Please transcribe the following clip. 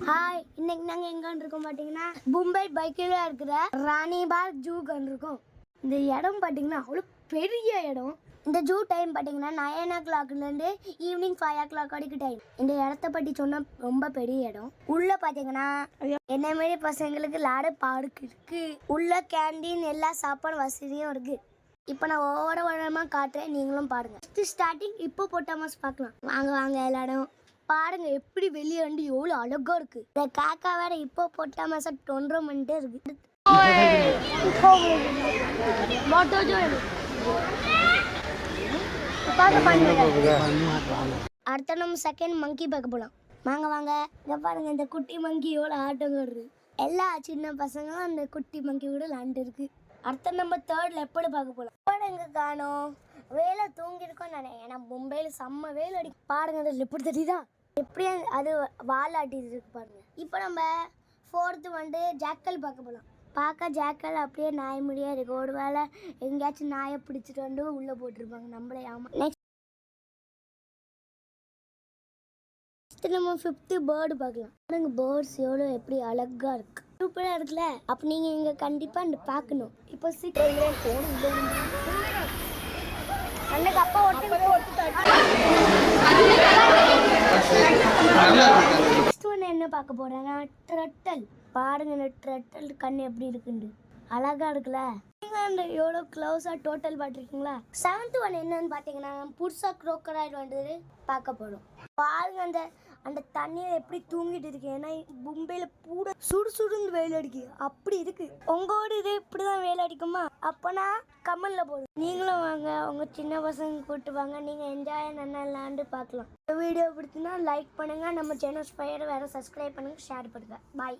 Hi, இன்னைக்கு நாங்கள் எங்கே இருக்கோம் பார்த்தீங்கன்னா மும்பை பைக்கில் இருக்கிற ராணிபாக் ஜூ இருக்கோம். இந்த இடம் பார்த்தீங்கன்னா அவ்வளோ பெரிய இடம். இந்த ஜூ டைம் பார்த்தீங்கன்னா 9 o'clockலேருந்து ஈவினிங் 5 o'clock வரைக்கும் டைம். இந்த இடத்த பற்றி சொன்னால் ரொம்ப பெரிய இடம். உள்ளே பார்த்தீங்கன்னா என்ன மாரி பசங்களுக்கு விளையாட பார்க் இருக்கு. உள்ள கேண்டீன் எல்லா சாப்பாடு வசதியும் இருக்கு. இப்போ நான் ஒவ்வொரு இடமாக காட்டுறேன், நீங்களும் பாருங்க. ஸ்டார்டிங் இப்போ பொட்டாமஸ் பார்க்கலாம். வாங்க வாங்க எல்லாரும் பாருங்க, எப்படி வெளியே வந்து எவ்வளோ அழகா இருக்கு. இந்த காக்கா வேற இப்போ பொட்டாமஸா தொன்ற பண்ணிட்டே இருக்கு. அடுத்த நம்ம செகண்ட் மங்கி பார்க்க போலாம். வாங்க வாங்க, இங்க பாருங்க இந்த குட்டி மங்கி எவ்வளோ ஆட்டம் இருக்கு. எல்லா சின்ன பசங்களும் அந்த குட்டி மங்கி கூட விளாண்டு இருக்கு. அடுத்த நம்ம தேர்ட் லெப்பர்டு பார்க்க போலாம். லெப்பர்டு எங்க காணோம்? வேலை தூங்கிருக்கோம் நானே, ஏன்னா மும்பையில் செம்ம வேலை அடி. பாருங்க அந்த லெப்பர்டு தெரியுதா, எப்படியா அது வால் ஆட்டிட்டு இருக்கு பாருங்க. இப்போ நம்ம ஃபோர்த்து வந்து ஜாக்கல் பார்க்க போகலாம். பார்க்க ஜாக்கல் அப்படியே நாய் முடியா இருக்கு. ஒரு வேளை எங்கேயாச்சும் நாயை பிடிச்சிட்டு வந்து உள்ளே போட்டிருப்பாங்க நம்மளே. ஆமாம். நெக்ஸ்ட் நம்ம ஃபிஃப்த்து பேர்டு பார்க்கலாம். பாருங்க பேர்ட்ஸ் எவ்வளோ எப்படி அழகா இருக்கு, சூப்பராக இருக்குல்ல. அப்போ நீங்கள் இங்கே கண்டிப்பாக இந்த பார்க்கணும். இப்போ அன்னைக்கு அப்பா நெக்ஸ்ட் ஒன்று என்ன பார்க்க போறேன்னா ட்ரட்டல். பாருங்க இந்த ட்ரட்டல் கண் எப்படி இருக்குண்டு, அழகா இருக்குல்ல. நீங்க அந்த எவ்வளோ க்ளோஸாக டோட்டல் பார்த்துருக்கீங்களா? 7th ஒன் என்னன்னு பார்த்தீங்கன்னா புதுசா குரோக்கரைல் வந்து பார்க்க போறோம். பாருங்க அந்த அந்த தண்ணியை எப்படி தூங்கிட்டு இருக்கு. ஏன்னா மும்பையில் பூட சுடுன்னு வெயில் அடிக்கு, அப்படி இருக்கு. உங்களோட இது இப்படிதான் வெயில் அடிக்குமா? அப்போனா கமல்ல போதும். நீங்களும் வாங்க, உங்க சின்ன பசங்க கூப்பிட்டு வாங்க, நீங்க என்ஜாய் நல்லா விளாண்டு பார்க்கலாம். இந்த வீடியோ பிடிச்சுன்னா லைக் பண்ணுங்க, நம்ம சேனல் வேற சப்ஸ்கிரைப் பண்ணுங்க, ஷேர் பண்ணுங்க. பாய்.